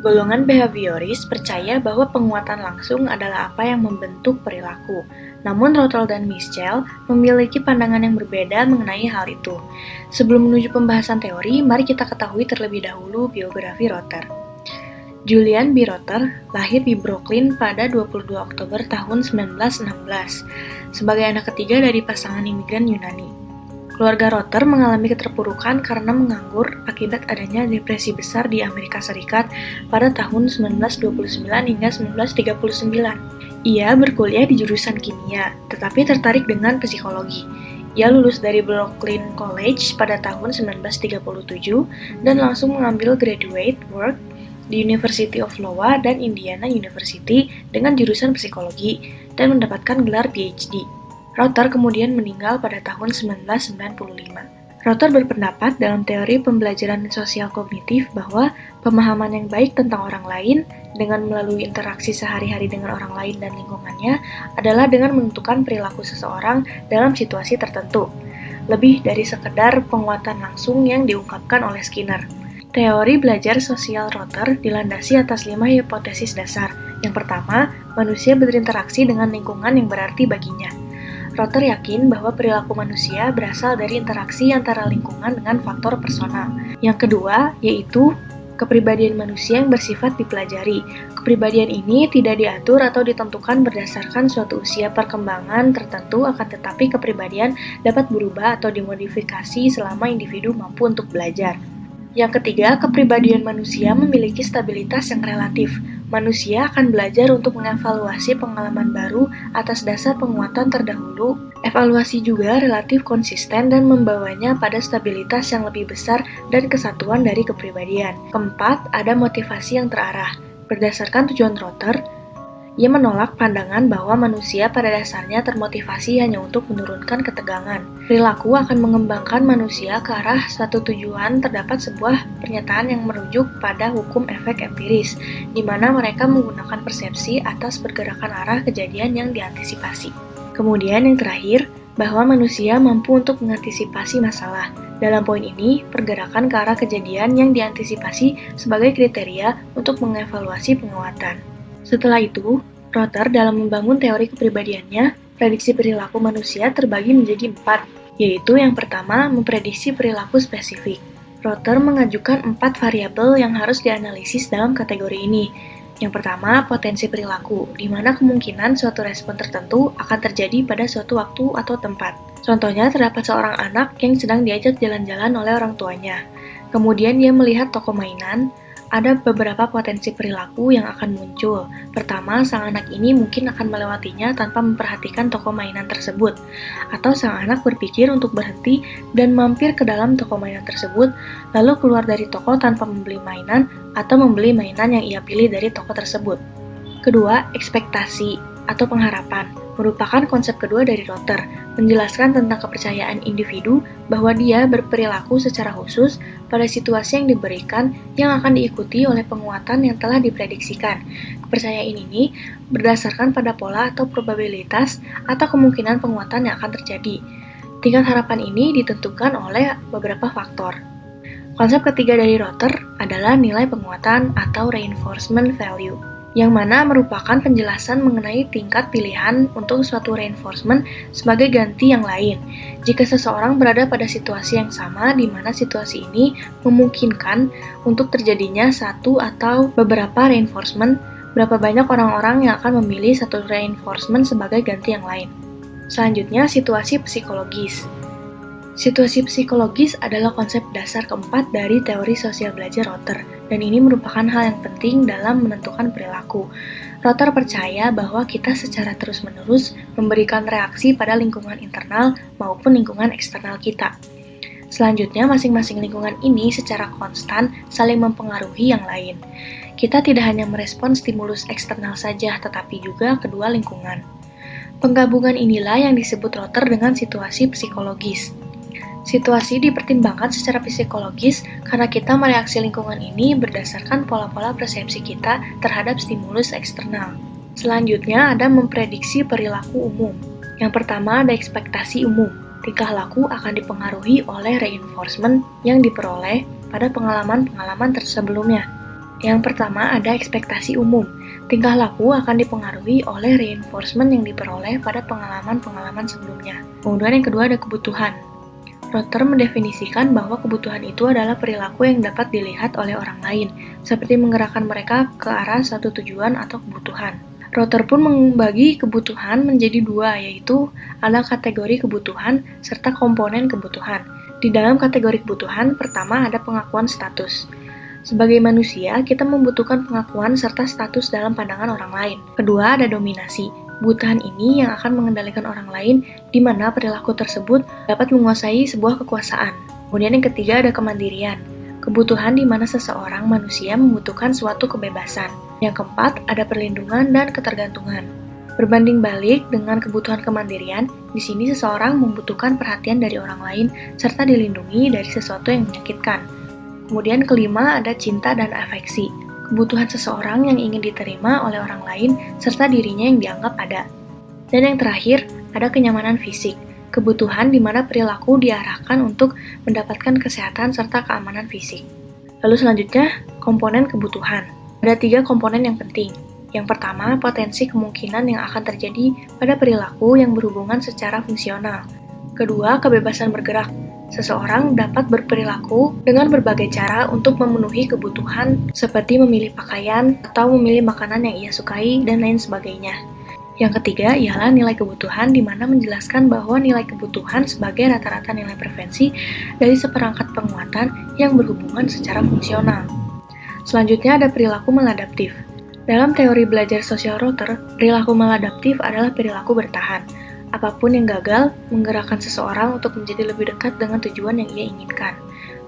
Golongan behavioris percaya bahwa penguatan langsung adalah apa yang membentuk perilaku. Namun Rotter dan Mischel memiliki pandangan yang berbeda mengenai hal itu. Sebelum menuju pembahasan teori, mari kita ketahui terlebih dahulu biografi Rotter. Julian B. Rotter lahir di Brooklyn pada 22 Oktober tahun 1916 sebagai anak ketiga dari pasangan imigran Yunani. Keluarga Rotter mengalami keterpurukan karena menganggur akibat adanya depresi besar di Amerika Serikat pada tahun 1929 hingga 1939. Ia berkuliah di jurusan kimia, tetapi tertarik dengan psikologi. Ia lulus dari Brooklyn College pada tahun 1937 dan langsung mengambil graduate work di University of Iowa dan Indiana University dengan jurusan psikologi dan mendapatkan gelar PhD. Rotter kemudian meninggal pada tahun 1995. Rotter berpendapat dalam teori pembelajaran sosial kognitif bahwa pemahaman yang baik tentang orang lain dengan melalui interaksi sehari-hari dengan orang lain dan lingkungannya adalah dengan menentukan perilaku seseorang dalam situasi tertentu, lebih dari sekedar penguatan langsung yang diungkapkan oleh Skinner. Teori belajar sosial Rotter dilandasi atas 5 hipotesis dasar. Yang pertama, manusia berinteraksi dengan lingkungan yang berarti baginya. Rotter yakin bahwa perilaku manusia berasal dari interaksi antara lingkungan dengan faktor personal. Yang kedua, yaitu kepribadian manusia yang bersifat dipelajari. Kepribadian ini tidak diatur atau ditentukan berdasarkan suatu usia perkembangan tertentu, akan tetapi kepribadian dapat berubah atau dimodifikasi selama individu mampu untuk belajar. Yang ketiga, kepribadian manusia memiliki stabilitas yang relatif. Manusia akan belajar untuk mengevaluasi pengalaman baru atas dasar penguatan terdahulu. Evaluasi juga relatif konsisten dan membawanya pada stabilitas yang lebih besar dan kesatuan dari kepribadian. Keempat, ada motivasi yang terarah. Berdasarkan tujuan Rotter, ia menolak pandangan bahwa manusia pada dasarnya termotivasi hanya untuk menurunkan ketegangan. Perilaku akan mengembangkan manusia ke arah suatu tujuan. Terdapat sebuah pernyataan yang merujuk pada hukum efek empiris, di mana mereka menggunakan persepsi atas pergerakan arah kejadian yang diantisipasi. Kemudian yang terakhir, bahwa manusia mampu untuk mengantisipasi masalah. Dalam poin ini, pergerakan ke arah kejadian yang diantisipasi sebagai kriteria untuk mengevaluasi penguatan. Setelah itu, Rotter dalam membangun teori kepribadiannya, prediksi perilaku manusia terbagi menjadi 4, yaitu yang pertama, memprediksi perilaku spesifik. Rotter mengajukan 4 variabel yang harus dianalisis dalam kategori ini. Yang pertama, potensi perilaku, di mana kemungkinan suatu respon tertentu akan terjadi pada suatu waktu atau tempat. Contohnya, terdapat seorang anak yang sedang diajak jalan-jalan oleh orang tuanya. Kemudian dia melihat toko mainan. Ada beberapa potensi perilaku yang akan muncul. Pertama, sang anak ini mungkin akan melewatinya tanpa memperhatikan toko mainan tersebut. Atau sang anak berpikir untuk berhenti dan mampir ke dalam toko mainan tersebut, lalu keluar dari toko tanpa membeli mainan atau membeli mainan yang ia pilih dari toko tersebut. Kedua, ekspektasi atau pengharapan merupakan konsep kedua dari Rotter, menjelaskan tentang kepercayaan individu bahwa dia berperilaku secara khusus pada situasi yang diberikan yang akan diikuti oleh penguatan yang telah diprediksikan. Kepercayaan ini berdasarkan pada pola atau probabilitas atau kemungkinan penguatan yang akan terjadi. Tingkat harapan ini ditentukan oleh beberapa faktor. Konsep ketiga dari Rotter adalah nilai penguatan atau reinforcement value, yang mana merupakan penjelasan mengenai tingkat pilihan untuk suatu reinforcement sebagai ganti yang lain. Jika seseorang berada pada situasi yang sama, di mana situasi ini memungkinkan untuk terjadinya satu atau beberapa reinforcement, berapa banyak orang-orang yang akan memilih satu reinforcement sebagai ganti yang lain. Selanjutnya, situasi psikologis. Situasi psikologis adalah konsep dasar keempat dari teori sosial belajar Rotter, dan ini merupakan hal yang penting dalam menentukan perilaku. Rotter percaya bahwa kita secara terus-menerus memberikan reaksi pada lingkungan internal maupun lingkungan eksternal kita. Selanjutnya, masing-masing lingkungan ini secara konstan saling mempengaruhi yang lain. Kita tidak hanya merespon stimulus eksternal saja, tetapi juga kedua lingkungan. Penggabungan inilah yang disebut Rotter dengan situasi psikologis. Situasi dipertimbangkan secara psikologis karena kita mereaksi lingkungan ini berdasarkan pola-pola persepsi kita terhadap stimulus eksternal. Selanjutnya ada memprediksi perilaku umum. Yang pertama ada ekspektasi umum. Tingkah laku akan dipengaruhi oleh reinforcement yang diperoleh pada pengalaman-pengalaman tersebelumnya. Yang pertama ada ekspektasi umum. Tingkah laku akan dipengaruhi oleh reinforcement yang diperoleh pada pengalaman-pengalaman sebelumnya. Kemudian yang kedua ada kebutuhan. Rotter mendefinisikan bahwa kebutuhan itu adalah perilaku yang dapat dilihat oleh orang lain, seperti menggerakkan mereka ke arah suatu tujuan atau kebutuhan. Rotter pun membagi kebutuhan menjadi dua, yaitu ada kategori kebutuhan serta komponen kebutuhan. Di dalam kategori kebutuhan, pertama ada pengakuan status. Sebagai manusia, kita membutuhkan pengakuan serta status dalam pandangan orang lain. Kedua, ada dominasi. Kebutuhan ini yang akan mengendalikan orang lain, di mana perilaku tersebut dapat menguasai sebuah kekuasaan. Kemudian yang ketiga ada kemandirian. Kebutuhan di mana seseorang manusia membutuhkan suatu kebebasan. Yang keempat ada perlindungan dan ketergantungan. Berbanding balik dengan kebutuhan kemandirian, di sini seseorang membutuhkan perhatian dari orang lain serta dilindungi dari sesuatu yang menyakitkan. Kemudian kelima ada cinta dan afeksi. Kebutuhan seseorang yang ingin diterima oleh orang lain serta dirinya yang dianggap ada. Dan yang terakhir ada kenyamanan fisik. Kebutuhan di mana perilaku diarahkan untuk mendapatkan kesehatan serta keamanan fisik. Lalu selanjutnya, komponen kebutuhan. Ada 3 komponen yang penting. Yang pertama, potensi kemungkinan yang akan terjadi pada perilaku yang berhubungan secara fungsional. Kedua, kebebasan bergerak. Seseorang dapat berperilaku dengan berbagai cara untuk memenuhi kebutuhan seperti memilih pakaian atau memilih makanan yang ia sukai dan lain sebagainya. Yang ketiga ialah nilai kebutuhan, di mana menjelaskan bahwa nilai kebutuhan sebagai rata-rata nilai preferensi dari seperangkat penguatan yang berhubungan secara fungsional. Selanjutnya ada perilaku maladaptif. Dalam teori belajar sosial Rotter, perilaku maladaptif adalah perilaku bertahan. Apapun yang gagal, menggerakkan seseorang untuk menjadi lebih dekat dengan tujuan yang ia inginkan.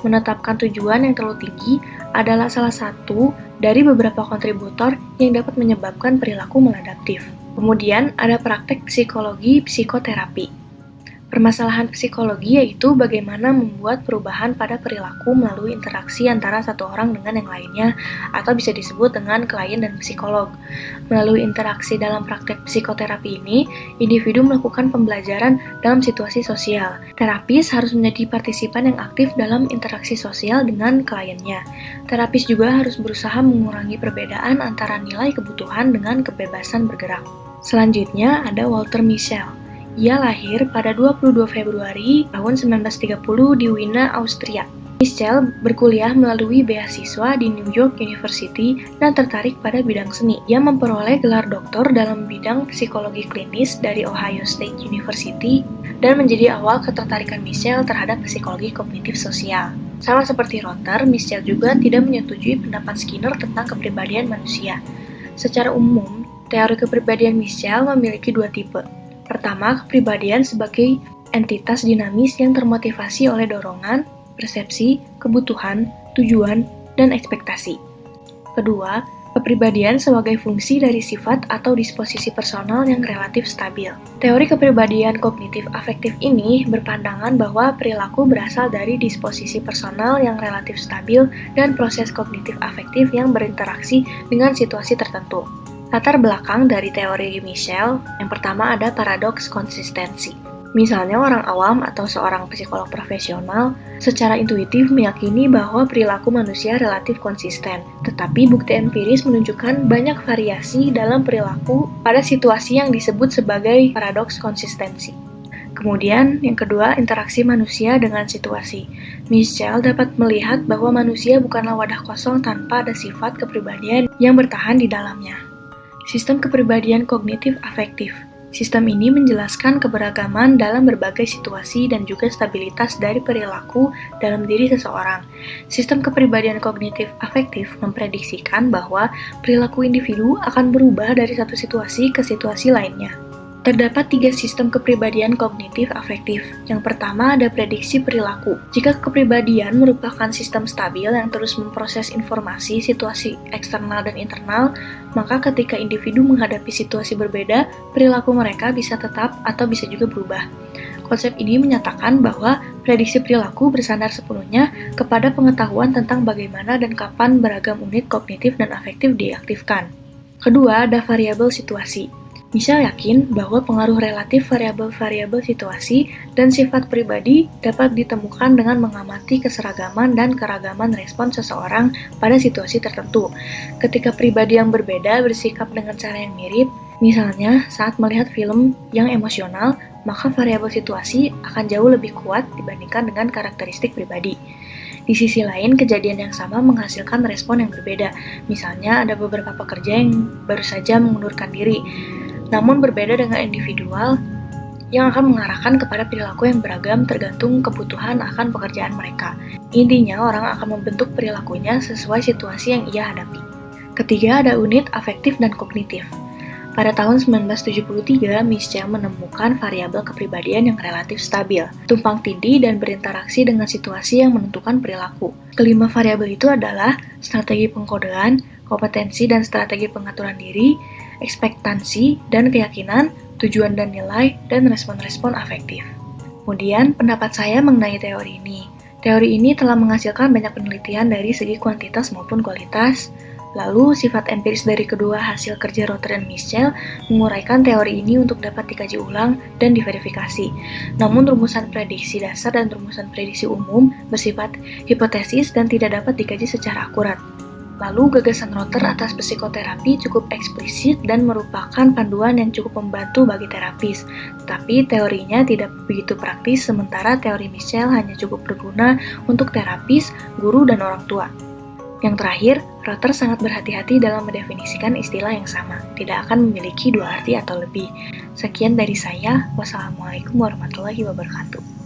Menetapkan tujuan yang terlalu tinggi adalah salah satu dari beberapa kontributor yang dapat menyebabkan perilaku maladaptif. Kemudian ada praktek psikologi psikoterapi. Permasalahan psikologi yaitu bagaimana membuat perubahan pada perilaku melalui interaksi antara satu orang dengan yang lainnya, atau bisa disebut dengan klien dan psikolog. Melalui interaksi dalam praktek psikoterapi ini, individu melakukan pembelajaran dalam situasi sosial. Terapis harus menjadi partisipan yang aktif dalam interaksi sosial dengan kliennya. Terapis juga harus berusaha mengurangi perbedaan antara nilai kebutuhan dengan kebebasan bergerak. Selanjutnya ada Walter Mischel. Ia lahir pada 22 Februari tahun 1930 di Wiener, Austria. Mischel berkuliah melalui beasiswa di New York University dan tertarik pada bidang seni. Ia memperoleh gelar doktor dalam bidang psikologi klinis dari Ohio State University dan menjadi awal ketertarikan Mischel terhadap psikologi kognitif sosial. Sama seperti Rotter, Mischel juga tidak menyetujui pendapat Skinner tentang kepribadian manusia. Secara umum, teori kepribadian Mischel memiliki 2 tipe. Pertama, kepribadian sebagai entitas dinamis yang termotivasi oleh dorongan, persepsi, kebutuhan, tujuan, dan ekspektasi. Kedua, kepribadian sebagai fungsi dari sifat atau disposisi personal yang relatif stabil. Teori kepribadian kognitif afektif ini berpandangan bahwa perilaku berasal dari disposisi personal yang relatif stabil dan proses kognitif afektif yang berinteraksi dengan situasi tertentu. Latar belakang dari teori Mischel, yang pertama ada paradoks konsistensi. Misalnya orang awam atau seorang psikolog profesional secara intuitif meyakini bahwa perilaku manusia relatif konsisten, tetapi bukti empiris menunjukkan banyak variasi dalam perilaku pada situasi yang disebut sebagai paradoks konsistensi. Kemudian, yang kedua, interaksi manusia dengan situasi. Mischel dapat melihat bahwa manusia bukanlah wadah kosong tanpa ada sifat kepribadian yang bertahan di dalamnya. Sistem kepribadian kognitif afektif. Sistem ini menjelaskan keberagaman dalam berbagai situasi dan juga stabilitas dari perilaku dalam diri seseorang. Sistem kepribadian kognitif afektif memprediksikan bahwa perilaku individu akan berubah dari satu situasi ke situasi lainnya. Terdapat 3 sistem kepribadian kognitif afektif. Yang pertama ada prediksi perilaku. Jika kepribadian merupakan sistem stabil yang terus memproses informasi, situasi eksternal dan internal, maka ketika individu menghadapi situasi berbeda, perilaku mereka bisa tetap atau bisa juga berubah. Konsep ini menyatakan bahwa prediksi perilaku bersandar sepenuhnya kepada pengetahuan tentang bagaimana dan kapan beragam unit kognitif dan afektif diaktifkan. Kedua, ada variabel situasi. Michel yakin bahwa pengaruh relatif variabel-variabel situasi dan sifat pribadi dapat ditemukan dengan mengamati keseragaman dan keragaman respon seseorang pada situasi tertentu. Ketika pribadi yang berbeda bersikap dengan cara yang mirip, misalnya saat melihat film yang emosional, maka variabel situasi akan jauh lebih kuat dibandingkan dengan karakteristik pribadi. Di sisi lain, kejadian yang sama menghasilkan respon yang berbeda. Misalnya, ada beberapa pekerja yang baru saja mengundurkan diri, namun berbeda dengan individual yang akan mengarahkan kepada perilaku yang beragam tergantung kebutuhan akan pekerjaan mereka. Intinya, orang akan membentuk perilakunya sesuai situasi yang ia hadapi. Ketiga, ada unit afektif dan kognitif. Pada tahun 1973, Michel menemukan variabel kepribadian yang relatif stabil, tumpang tindih dan berinteraksi dengan situasi yang menentukan perilaku. Kelima variabel itu adalah strategi pengkodean, kompetensi dan strategi pengaturan diri, ekspektansi dan keyakinan, tujuan dan nilai, dan respon-respon afektif. Kemudian, pendapat saya mengenai teori ini. Teori ini telah menghasilkan banyak penelitian dari segi kuantitas maupun kualitas. Lalu, sifat empiris dari kedua hasil kerja Rotter dan Michel menguraikan teori ini untuk dapat dikaji ulang dan diverifikasi. Namun, rumusan prediksi dasar dan rumusan prediksi umum bersifat hipotesis dan tidak dapat dikaji secara akurat. Lalu, gagasan Rotter atas psikoterapi cukup eksplisit dan merupakan panduan yang cukup membantu bagi terapis. Tapi teorinya tidak begitu praktis, sementara teori Michel hanya cukup berguna untuk terapis, guru, dan orang tua. Yang terakhir, Rotter sangat berhati-hati dalam mendefinisikan istilah yang sama, tidak akan memiliki dua arti atau lebih. Sekian dari saya, wassalamualaikum warahmatullahi wabarakatuh.